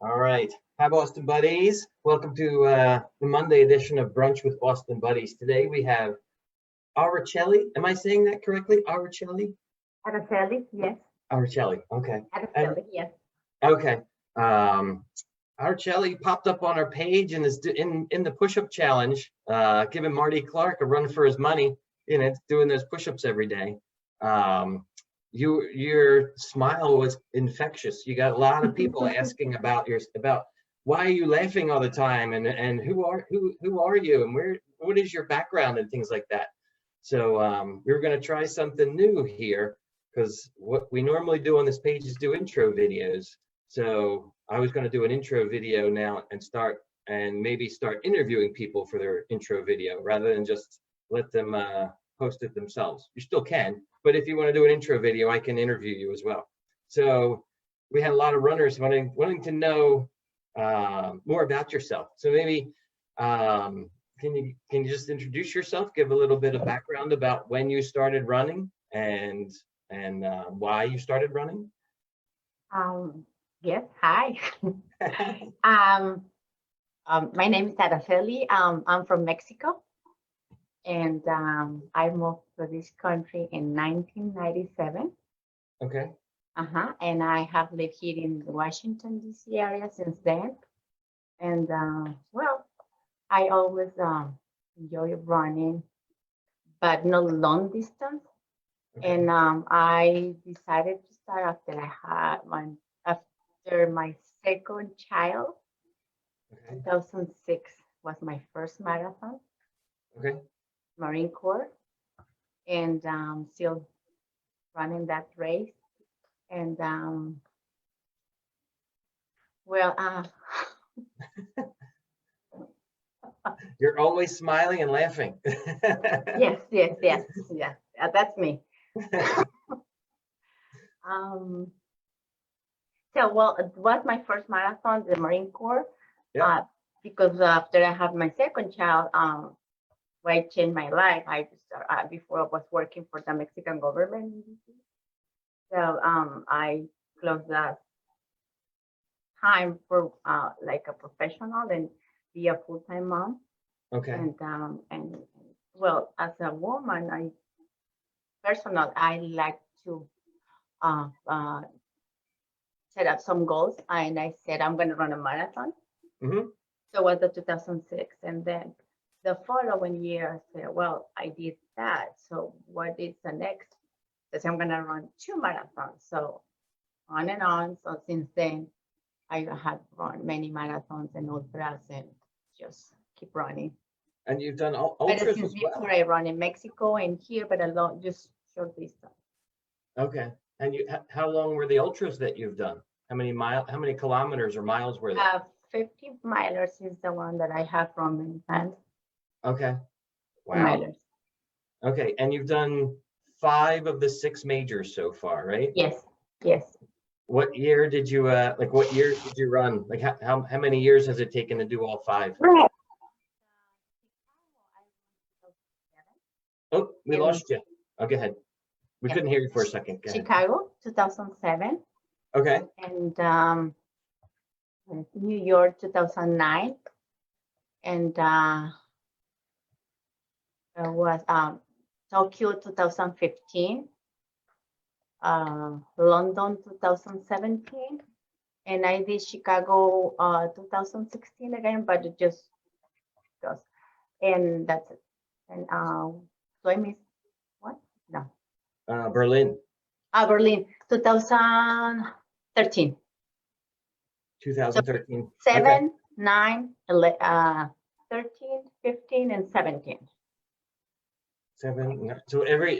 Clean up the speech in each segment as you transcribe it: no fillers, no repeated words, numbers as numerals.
All right. Hi, Boston Buddies. Welcome to the Monday edition of Brunch with Boston Buddies. Today we have Araceli. Am I saying that correctly? Araceli? Araceli, yes. Araceli. Okay. Araceli, yes. Okay. Um, Araceli popped up on our page and is in the push-up challenge, giving Marty Clark a run for his money. Doing those push-ups every day. Your smile was infectious. You got a lot of people asking about why are you laughing all the time, and who are you, and what is your background and things like that. So we're going to try something new here, because what we normally do on this page is do intro videos. So I was going to do an intro video now and maybe start interviewing people for their intro video rather than just let them post it themselves. You still can, but if you want to do an intro video, I can interview you as well. So we had a lot of runners wanting to know more about yourself. So maybe can you just introduce yourself, give a little bit of background about when you started running and why you started running? Yes, hi. My name is Araceli. I'm from Mexico. And I moved to this country in 1997. Okay. And I have lived here in the Washington, D.C. area since then. And well, I always enjoy running, but not long distance. Okay. And I decided to start after my second child. Okay. 2006 was my first marathon. Okay. Marine Corps, and still running that race. And you're always smiling and laughing. Yes, that's me. So, well, it was my first marathon, the Marine Corps, yeah. Because after I had my second child, I changed my life. Before I was working for the Mexican government. So I closed that time for like a professional and be a full-time mom. Okay. And well, as a woman, I like to set up some goals, and I said I'm going to run a marathon. Mm-hmm. So it was the 2006, and then the following year, I said, well, I did that. So what is the next? Because I'm going to run 2 marathons. So on and on. So since then, I have run many marathons and ultras and just keep running. And you've done ultras since as well? Before I run in Mexico and here, but just short distance. Okay. And how long were the ultras that you've done? How many kilometers or miles were they? 50 milers is the one that I have from in hand. Okay. Wow. Okay, and you've done 5 of the 6 majors so far, right? Yes. What year did you run? Like how many years has it taken to do all 5? Right. Oh, we lost you. Oh, go ahead. We couldn't hear you for a second. Go Chicago, ahead. 2007. Okay. And New York, 2009. And was Tokyo 2015, London 2017, and I did Chicago 2016 again, but it just goes, and that's it. And so I missed what? No. Berlin. Berlin 2013. 2013. So 7, 9, 13, 15, and 17. 7,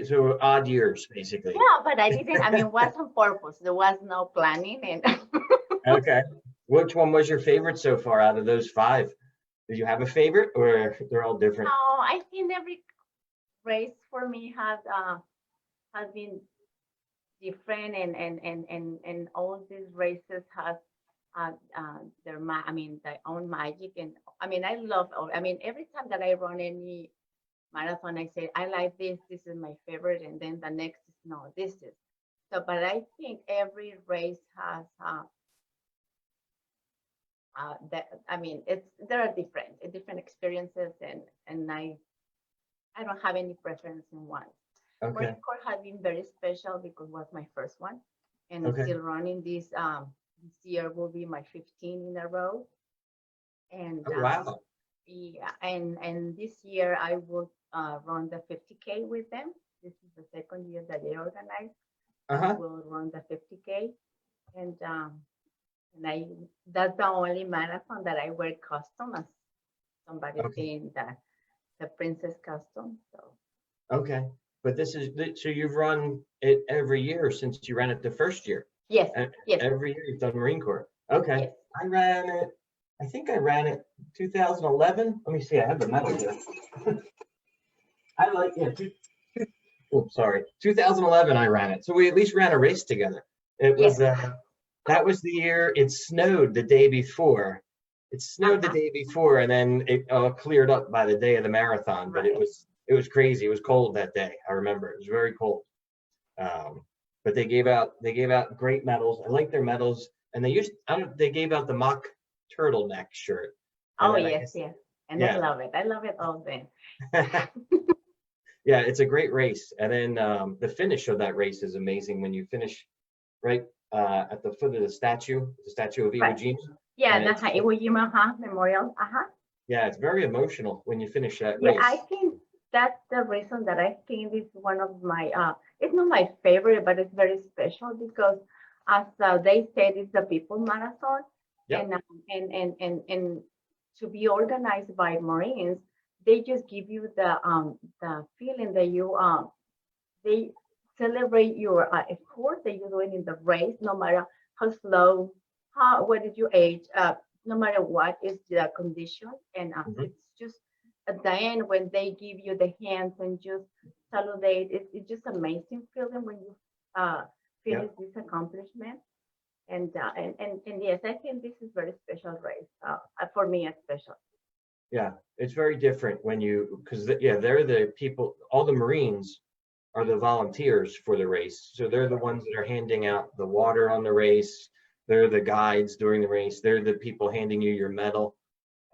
so odd years basically. Yeah, but I didn't. I mean, it was on purpose. There was no planning. And okay, which one was your favorite so far out of those 5? Did you have a favorite, or they're all different? No, I think every race for me has been different, and all these races have their own magic. And I mean, I love. I mean, every time that I run any marathon, I say I like this is my favorite, and then the next is no, this is. So but I think every race has there are different experiences, and I don't have any preference in one. Okay. Marine Corps has been very special because it was my first one, and I'm Okay. still running this. This year will be my 15 in a row, and Oh, wow. yeah, and this year I will run the 50K with them. This is the second year that they organize. I will run the 50K, and that's the only marathon that I wear custom, as somebody saying that the princess custom. So okay, but so you've run it every year since you ran it the first year. Yes. Yes. Every year you've done Marine Corps. Okay. Yes. I think I ran it 2011. Let me see. I have the medal here. Oh, sorry. 2011 I ran it. So we at least ran a race together. It was that was the year it snowed the day before. It snowed the day before, and then it cleared up by the day of the marathon. But it was crazy. It was cold that day. I remember it was very cold. But they gave out great medals. I like their medals, and they gave out the mock turtleneck shirt. Oh yes, yeah. And I love it. I love it all then. Yeah, it's a great race. And then the finish of that race is amazing when you finish right at the foot of the statue of Iwo Jima. Yeah, the Iwo Jima Memorial. Yeah, it's very emotional when you finish that race. Yeah, I think that's the reason that I think it's one of my, it's not my favorite, but it's very special because as they said, it's the people marathon. Yep. And to be organized by Marines, they just give you the feeling that they celebrate your effort that you're doing in the race, no matter how slow, what is your age, no matter what is the condition. And it's just at the end when they give you the hands and just salute, it's just amazing feeling when you finish this accomplishment. And yes, I think this is very special race for me, especially. Yeah, it's very different when because they're the people. All the Marines are the volunteers for the race, so they're the ones that are handing out the water on the race. They're the guides during the race. They're the people handing you your medal.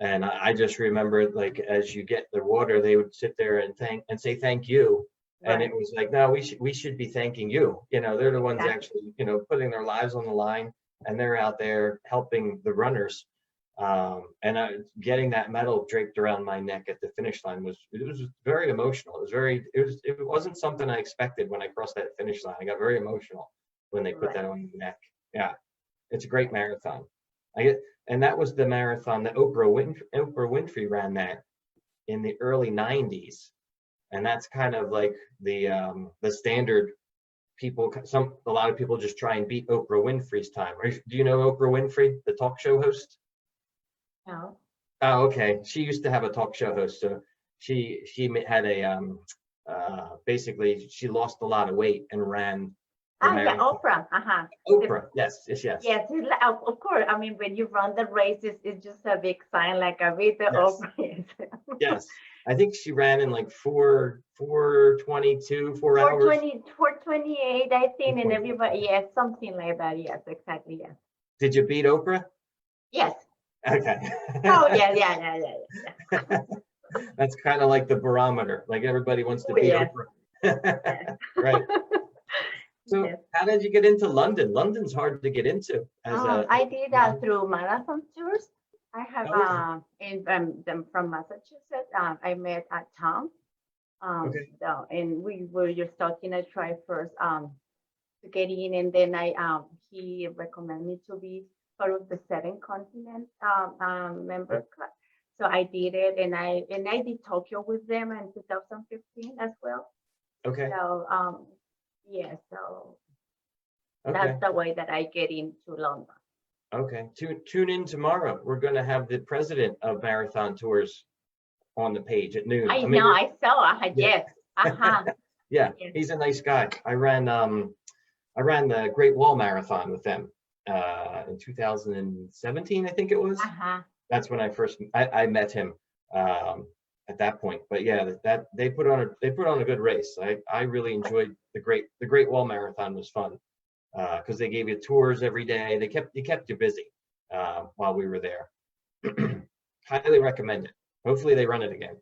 And I just remember, like, as you get the water, they would sit there and say thank you. And it was like, no, we should be thanking you. They're the ones actually, putting their lives on the line, and they're out there helping the runners. And getting that medal draped around my neck at the finish line was very emotional. It wasn't something I expected when I crossed that finish line. I got very emotional when they put that on the neck. Yeah, it's a great marathon. And that was the marathon that Oprah Winfrey ran that in the early 90s. And that's kind of like the standard. A lot of people just try and beat Oprah Winfrey's time. Do you know Oprah Winfrey, the talk show host? No. Oh, okay. She used to have a talk show host. So she had basically she lost a lot of weight and ran. Yeah, Oprah. Oprah, yes. Yes, of course. I mean, when you run the races, it's just a big sign, like a bit of Oprah. Yes, I think she ran in like 4:22, 4 hours. 4:28, I think, and everybody, yes, something like that. Yes, exactly. Yes. Did you beat Oprah? Yes. Okay. Oh yeah. That's kind of like the barometer. Like everybody wants to beat Oprah. Right. So how did you get into London? London's hard to get into. I did that through marathon tours. I have from Massachusetts. I met at Tom. And we were just talking. I tried first to get in, and then he recommended me to be part of the 7 continent member club. So I did it, and I did Tokyo with them in 2015 as well. Okay. So that's the way that I get into London. Okay. Tune in tomorrow. We're going to have the president of Marathon Tours on the page at noon. I saw. Yes. Yeah, he's a nice guy. I ran the Great Wall Marathon with them in 2017, I think it was. That's when I met him at that point. But yeah, that they put on a good race. I really enjoyed the Great Wall Marathon. Was fun because they gave you tours every day. They kept you busy while we were there. Highly recommend it. Hopefully they run it again.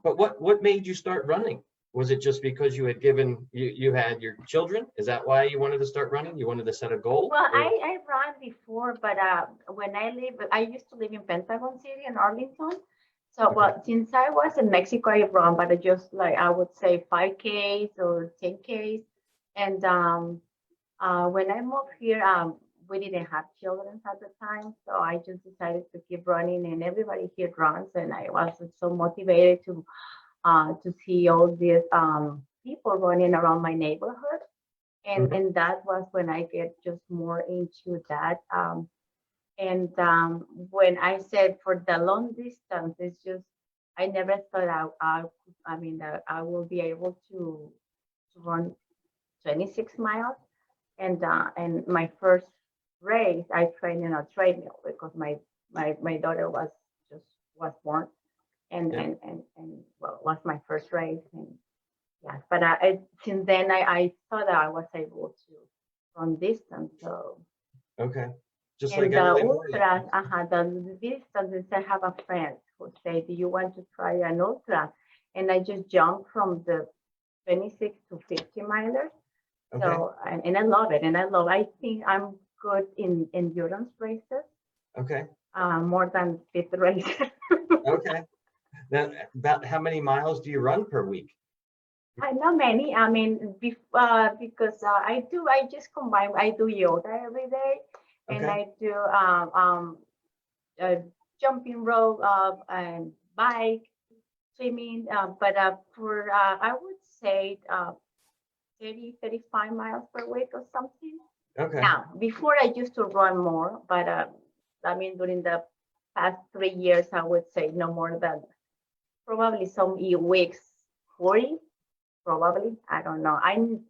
But what made you start running? Was it just because you had you had your children? Is that why you wanted to start running? You wanted to set a goal? Well, I ran before, but when I used to live in Pentagon City in Arlington. So, Okay. well, since I was in Mexico, I run, but I just like I would say 5Ks or 10Ks. And when I moved here, we didn't have children at the time, so I just decided to keep running. And everybody here runs, and I was so motivated to see all these people running around my neighborhood. And that was when I get just more into that. When I said for the long distance, it's just I never thought I will be able to run 26 miles. And my first race, I trained in a treadmill because my daughter was born, and well, was my first race. And yeah, but since then I thought that I was able to run distance. So okay, just and like the everybody. ultras, the distances. I have a friend who said, "Do you want to try an ultra?" And I just jumped from the 26 to 50 milers. Okay. So and I love it, and I think I'm good in endurance races. Okay. More than speed races. Okay. Now, about how many miles do you run per week? Not many. I mean, because I just combine. I do yoga every day, and Okay. I do jumping rope, and bike, swimming. But for I would say 30, 35 miles per week or something. Okay. Now, before I used to run more, but I mean, during the past 3 years, I would say no more than probably some weeks 40, probably. I don't know. I'm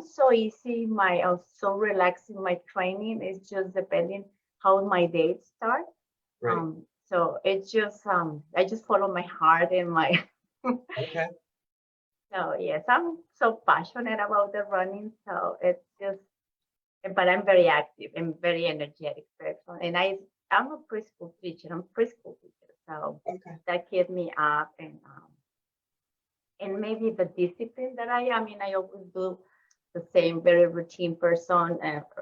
so easy. So relaxed in my training. It's just depending how my days start. Right. So it's just I just follow my heart and my. Okay. So yes, I'm so passionate about the running. So it's just, but I'm very active and very energetic person. And I'm a preschool teacher. So Okay. that keeps me up, and maybe the discipline that I mean, I always do the same very routine person.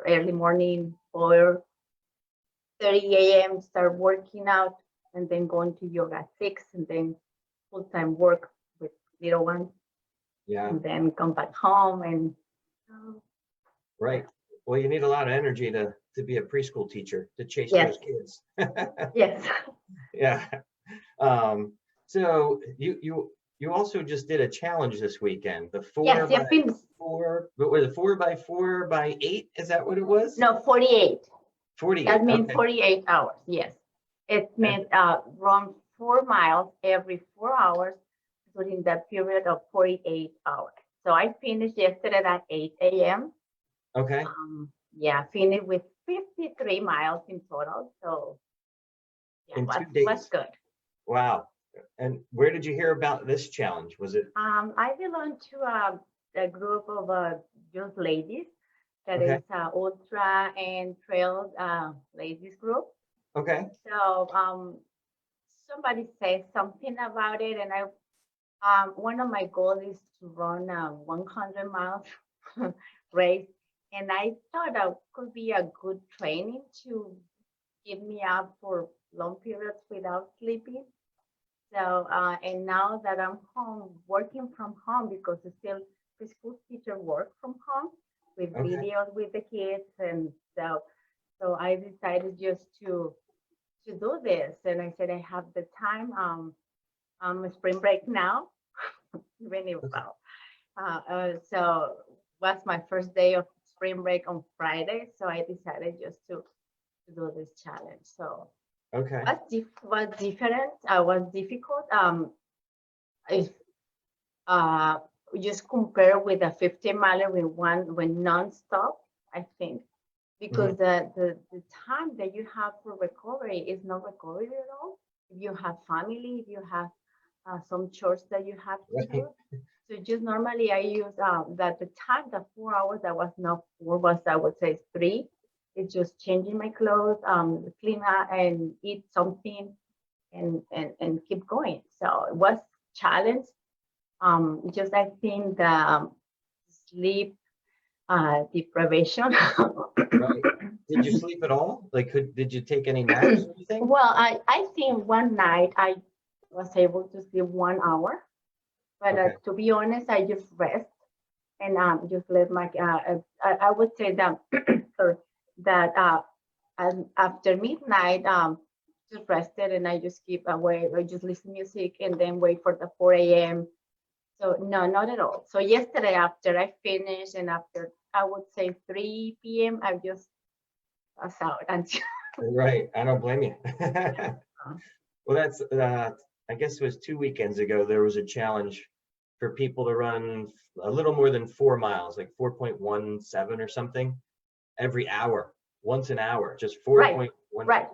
Early morning, 4:30 a.m. start working out, and then going to yoga at 6, and then full-time work with little ones. Yeah. And then come back home and. Right. Well, you need a lot of energy to be a preschool teacher, to chase Yes. those kids. Yes. Yeah. So you also just did a challenge this weekend. The 4x4x8? Is that what it was? No, 48. 48. That means Okay. 48 hours. Yes. It means run 4 miles every 4 hours during that period of 48 hours. So I finished yesterday at 8 a.m. Okay. Finished with 53 miles in total. So yeah, in 2 days. was good. Wow. And where did you hear about this challenge? Was it? I belong to a group of just ladies that is ultra and trail ladies group. Okay. So somebody said something about it, and one of my goals is to run a 100 miles race, and I thought that could be a good training to keep me up for long periods without sleeping. So and now that I'm home, working from home, because it's still preschool teacher work from home with videos with the kids, and so I decided just to do this, and I said I have the time. Spring break now, really well. So was my first day of spring break on Friday, so I decided just to do this challenge. So what's different? Was difficult. If just compare with a 50 miler with non-stop, I think, because the time that you have for recovery is not recovery at all. If you have family, if you have some chores that you have to do. So just normally I use that the time, the 4 hours that was not 4 was, I would say 3. It's just changing my clothes, clean up and eat something and keep going. So it was challenge. Just I think the sleep deprivation. Right. Did you sleep at all? Like, did you take any naps or anything? Well, I think one night I was able to sleep 1 hour, but Okay. to be honest, I just rest and just let my I would say that sorry, that after midnight just rested and I just keep away or just listen music and then wait for the 4 a.m. So no, not at all. So yesterday after I finished and after I would say 3 p.m. I just pass out until Right. I don't blame you. Well, that's I guess it was 2 weekends ago. There was a challenge for people to run a little more than 4 miles, like 4.17 or something, every hour, once an hour, just 4.1. right.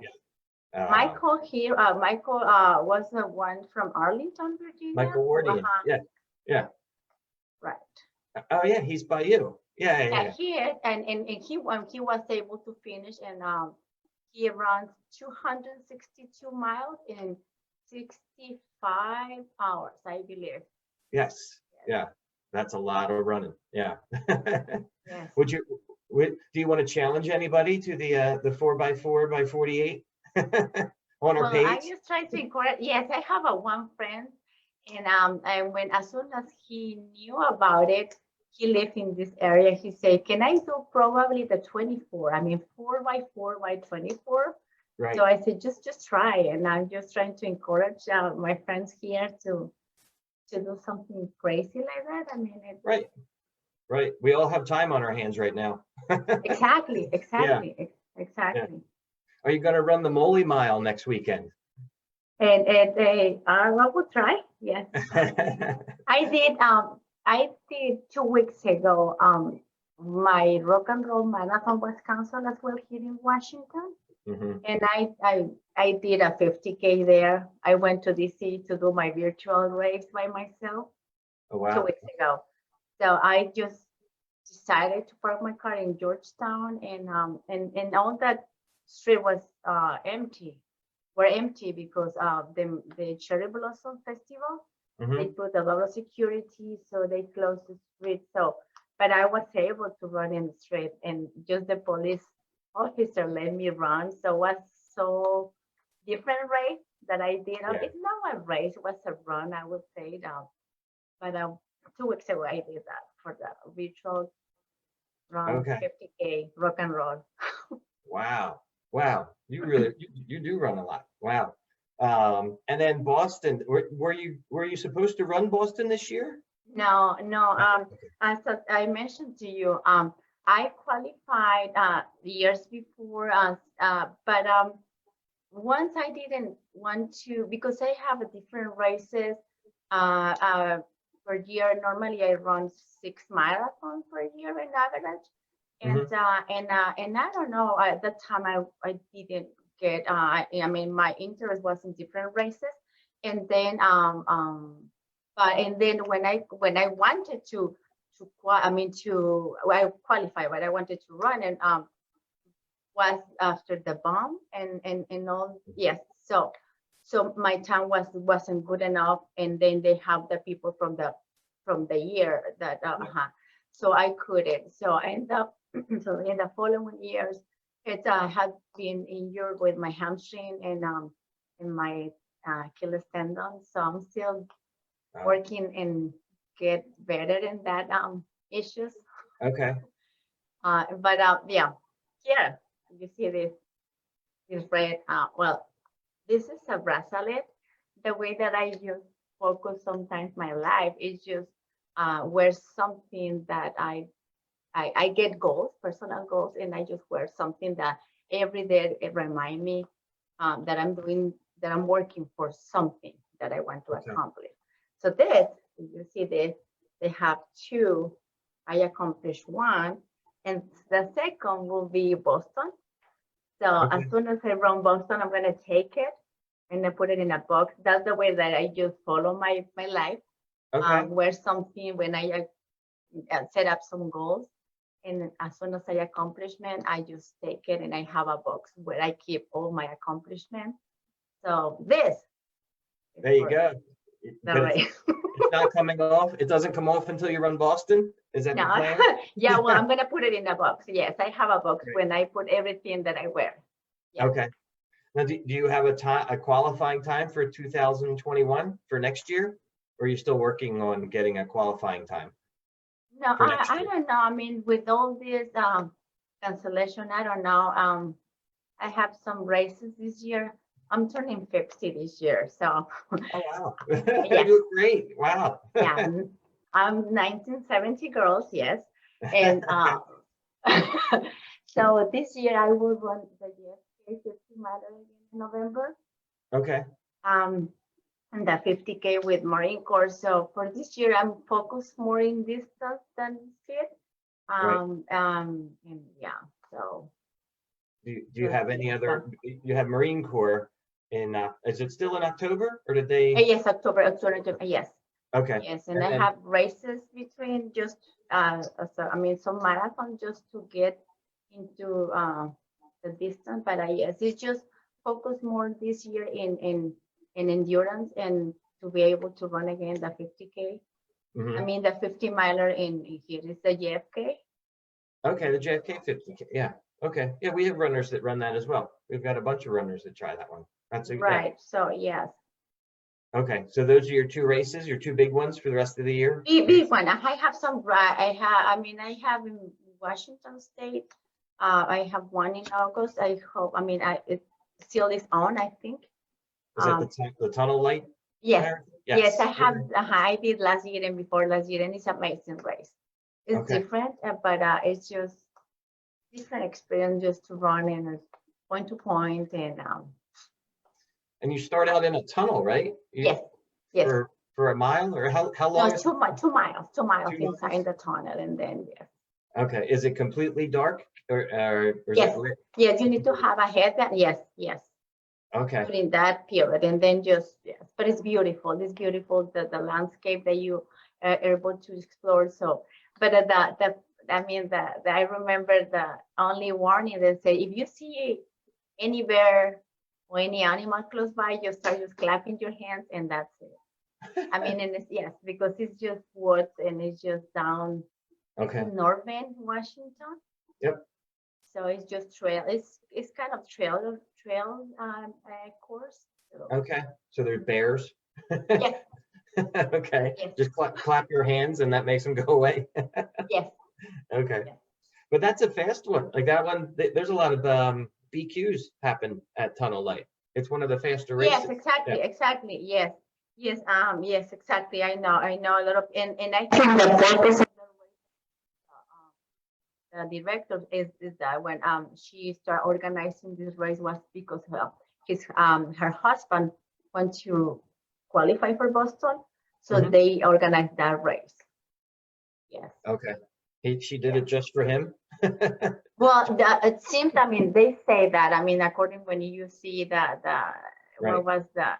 Yeah. Michael here, Michael was the one from Arlington, Virginia. Michael Wardian. Yeah. Yeah. Right. Oh yeah, he's by you. Yeah. Here and he was able to finish and he runs 262 miles in 65 hours, I believe. Yes. Yeah. That's a lot of running. Yeah. Yes. Do you want to challenge anybody to the 4x4 by 48 on our page? I just try to encourage. Yes, I have one friend, and when as soon as he knew about it, he lived in this area. He said, "Can I do probably the 24? I mean, 4x4 by 24." Right. So I said, just try, and I'm just trying to encourage my friends here to do something crazy like that. I mean, right. We all have time on our hands right now. Exactly. Yeah. Are you going to run the Moly Mile next weekend? And I will try. Yes, I did 2 weeks ago. My rock and roll marathon was canceled as well here in Washington, and I did a 50K there. I went to DC to do my virtual race by myself. Oh, wow. 2 weeks ago. So I just decided to park my car in Georgetown, and all that street was empty. Were empty because the Cherry Blossom Festival. They put a lot of security, so they closed the street. So, but I was able to run in the street, and just the police officer let me run. So it was so different race that I did. Yeah. It's not a race; it was a run, I would say. But 2 weeks ago, I did that for the virtual run, 50K rock and roll. Wow. You really you do run a lot. Wow. And then Boston, were you supposed to run Boston this year? No. As I mentioned to you, I qualified years before, but once I didn't want to because I have a different races per year. Normally, I run 6 marathons per year in average. And I don't know, at that time I didn't get I mean my interest was in different races, and then when I wanted to I qualified what I wanted to run, and was after the bomb and all. Yes, so my time wasn't good enough, and then they have the people from the year that so I couldn't. So I ended up so in the following years, it had been injured with my hamstring and my Achilles tendon. So I'm still working and get better in that issues. Okay. But yeah, here you see this red. Well, this is a bracelet. The way that I just focus sometimes my life is just wear something that I get goals, personal goals, and I just wear something that every day it reminds me that I'm working for something that I want to accomplish. So this, you see this, they have two. I accomplished one, and the second will be Boston. So as soon as I run Boston, I'm gonna take it and I put it in a box. That's the way that I just follow my life. Wear something when I set up some goals. And as soon as I accomplishment, I just take it and I have a box where I keep all my accomplishments. So this. There you go. But Right. it's not coming off. It doesn't come off until you run Boston. Is that the plan? Yeah, well, I'm gonna put it in a box. Yes, I have a box when I put everything that I wear. Yeah. Okay. Now, do you have a qualifying time for 2021 for next year, or are you still working on getting a qualifying time? No, I don't know. I mean, with all this cancellation, I don't know. I have some races this year. I'm turning 50 this year, so. Oh wow! Yes. You look great. Wow. Yeah, I'm 1970 girls, yes, and so this year I will run the JFK 50 mile in November. Okay. And the 50K with Marine Corps. So for this year, I'm focused more in distance than speed. And yeah, so. Do you have any other? You have Marine Corps in. Is it still in October, or did they? Yes, October, yes. Okay. Yes, and I have races between just so I mean some marathon just to get into the distance, but yes, it's just focus more this year in endurance and to be able to run again the 50K. I mean the 50 miler in here is the JFK. Okay, the JFK 50K. Yeah. Okay. Yeah, we have runners that run that as well. We've got a bunch of runners that try that one. That's right. Yeah. So yes. Okay, so those are your two races, your two big ones for the rest of the year? Big one. I have some. I have in Washington State. I have one in August. I hope. I mean, it still is on. I think. Is that the tunnel light? Yes. Yes, I have. I did last year and before last year, and it's an amazing race. It's different, but it's just different experience just to run and point to point and. And you start out in a tunnel, right? Yes. For a mile, or how long? No, 2 miles. 2 miles. 2 miles inside the tunnel, and then yes. Okay. Is it completely dark, or yes? Yes, you need to have a headband. Yes. Okay. During that period, and then just yes, but it's beautiful. It's beautiful the landscape that you are able to explore. So, but I remember the only warning that say if you see any bear or any animal close by, you start just clapping your hands, and that's it. I mean, and it's because it's just woods and it's just down in northern Washington. Yep. So it's just trail. It's kind of trail course. So. Okay. So there's bears. Yes. Okay. Yes. Just clap your hands and that makes them go away. Yes. Okay. Yes. But that's a fast one. Like that one, there's a lot of BQs happen at Tunnel Light. It's one of the faster races. Yes, exactly. Yes. Yes, exactly. I know a lot of, and I think the purpose of the director is that when she started organizing this race was because her husband went to qualify for Boston, so they organized that race. Yes. Okay. She did it just for him. Well, it seems. I mean, they say that. I mean, according when you see that what was the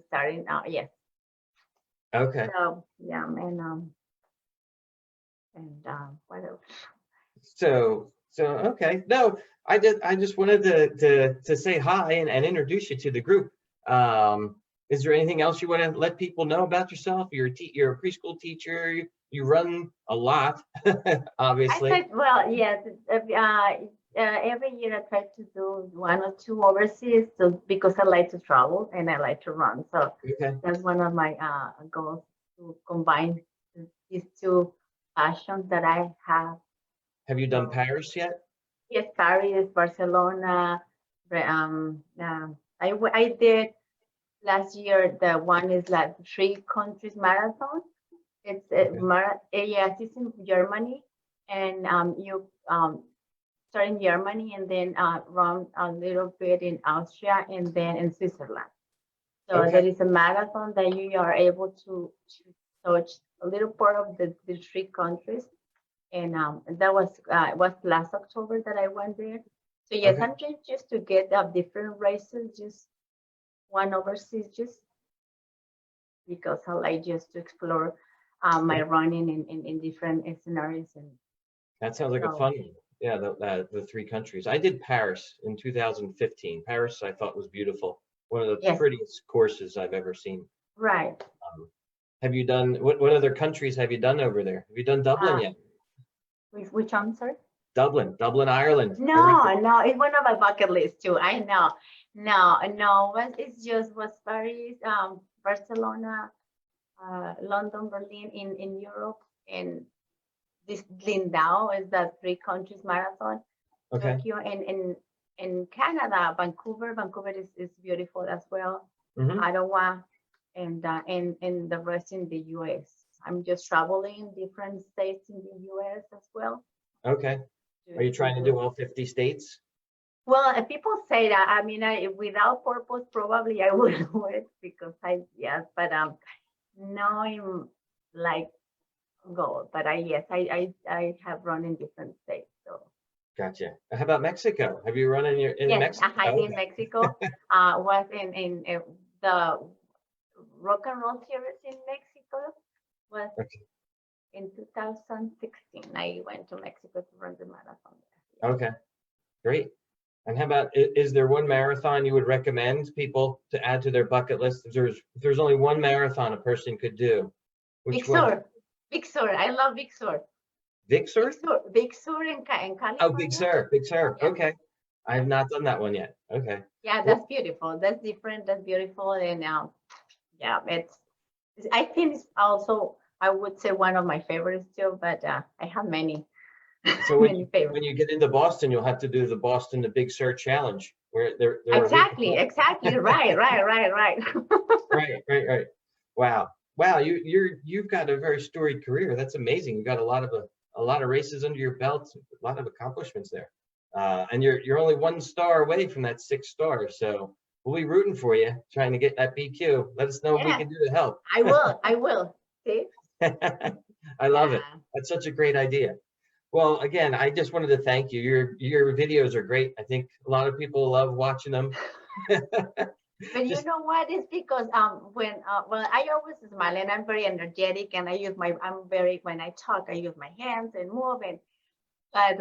starting? Yes. Okay. So yeah, and what else? So okay. No, I just wanted to say hi and introduce you to the group. Is there anything else you want to let people know about yourself? You're a preschool teacher. You run a lot, obviously. Well, yes. Every year I try to do 1 or 2 overseas, because I like to travel and I like to run. So that's one of my goals, to combine these 2 passions that I have. Have you done Paris yet? Yes, Paris, Barcelona. I did last year. The one is like 3 countries marathon. It's it's in Germany, and you start in Germany and then run a little bit in Austria and then in Switzerland. So there is a marathon that you are able to touch a little part of the 3 countries. And that was last October that I went there. So yes, I'm trying just to get different races, just one overseas, just because I like just to explore my running in different scenarios. And That sounds like a So fun one. Yeah, the three countries. I did Paris in 2015. Paris, I thought was beautiful. One of the yes, prettiest courses I've ever seen. right. Have you done what other countries have you done over there? Have you done Dublin Uh, yet? which one, sir? Dublin, Ireland. I read No, no, it's one of my bucket list too. I know. No, no, but it's just was Paris, Barcelona, London, Berlin in Europe, and this Lindau is the three countries marathon. Okay. Tokyo and in Canada, Vancouver. Vancouver is beautiful as well. Mm-hmm. Ottawa, and the rest in the U.S. I'm just traveling different states in the U.S. as well. Okay. Are you trying to do all 50 states? Well, people say that. I mean, without purpose, probably I would do it because but knowing like goal. But I have run in different states. So. Gotcha. How about Mexico? Have you run in Mexico? Yes, in Mexico. Was in the Rock and Roll Series in Mexico. Was Okay. in 2016. I went to Mexico to run the marathon there. Okay, great. And how about, is there one marathon you would recommend people to add to their bucket list? If there's only one marathon a person could do, which one? Big Sur. I love Big Sur. Big Sur? Big Sur in California. Oh, Big Sur. Yeah. Okay. I have not done that one yet. Okay. Yeah, that's beautiful. That's different. That's beautiful. And I think it's also, I would say, one of my favorites too, but I have many. So when you get into Boston, you'll have to do the Big Sur Challenge, where they're exactly right. Right. Wow. You've got a very storied career. That's amazing. You've got a lot of races under your belt, a lot of accomplishments there, and you're only 1 star away from that 6 stars. So we'll be rooting for you, trying to get that BQ. Let us know what we can do to help. I will. See? I love it. That's such a great idea. Well, again, I just wanted to thank you. Your videos are great. I think a lot of people love watching them. But you know what? It's because when I always smile and I'm very energetic and when I talk, I use my hands and move and but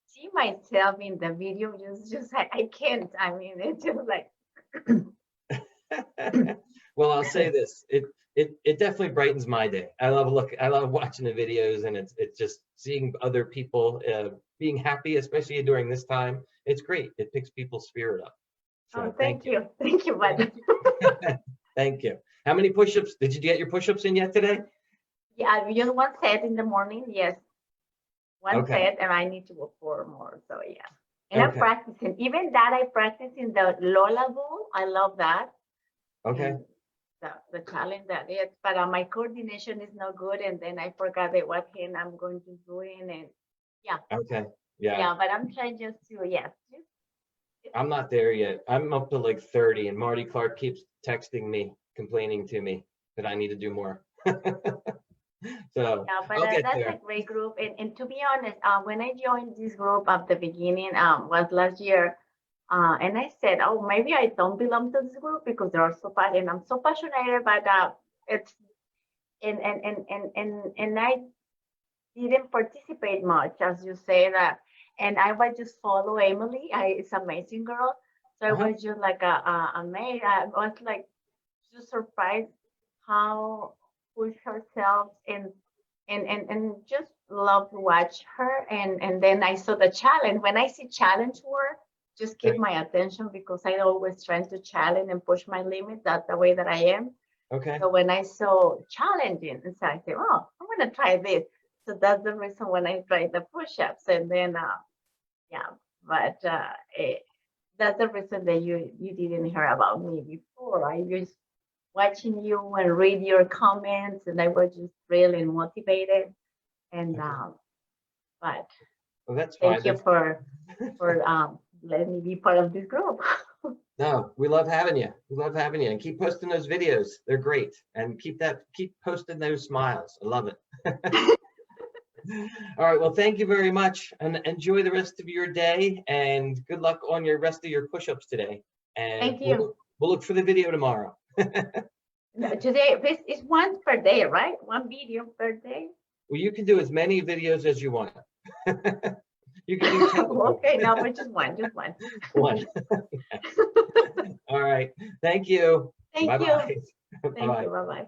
see myself in the video just I can't. I mean, it's just like. Well, I'll say this. It definitely brightens my day. I love watching the videos, and it's just seeing other people being happy, especially during this time. It's great. It picks people's spirit up. So thank you, buddy. Thank you. How many push-ups did you get your push-ups in yet today? Yeah, just 1 set in the morning. Yes, 1 set, and I need to go 4 more. So yeah, and I'm practicing. Even that I practice in the Lola Bowl. I love that. Okay. And the challenge that is, but my coordination is not good, and then I forgot what hand I'm going to do in, and yeah. Okay. Yeah. Yeah, but I'm trying just to I'm not there yet. I'm up to like 30, and Marty Clark keeps texting me, complaining to me that I need to do more. So yeah, but that's a great group. And to be honest, when I joined this group at the beginning, was last year, and I said, oh, maybe I don't belong to this group because they're so bad, and I'm so passionate, but it's and I didn't participate much, as you say that. And I would just follow Emily. It's an amazing girl. So I was just like amazed. I was like just surprised how push herself and just love to watch her. And then I saw the challenge. When I see challenge work, just keep my attention because I always trying to challenge and push my limits. That's the way that I am. Okay. So when I saw challenging, so I said, oh, I'm gonna try this. So that's the reason when I tried the push-ups, and then that's the reason that you didn't hear about me before. I was watching you and read your comments, and I was just really motivated. And but well, that's fine. Thank you for letting me be part of this group. No, we love having you. We love having you, and keep posting those videos. They're great, and keep posting those smiles. I love it. All right. Well, thank you very much, and enjoy the rest of your day, and good luck on your rest of your push-ups today. And thank you. We'll look for the video tomorrow. Today, this is 1 per day, right? 1 video per day. Well, you can do as many videos as you want. You can do 10. Okay, no, but just one, just one. One. All right. Thank you. Thank Bye-bye. you. Thank you. Bye-bye.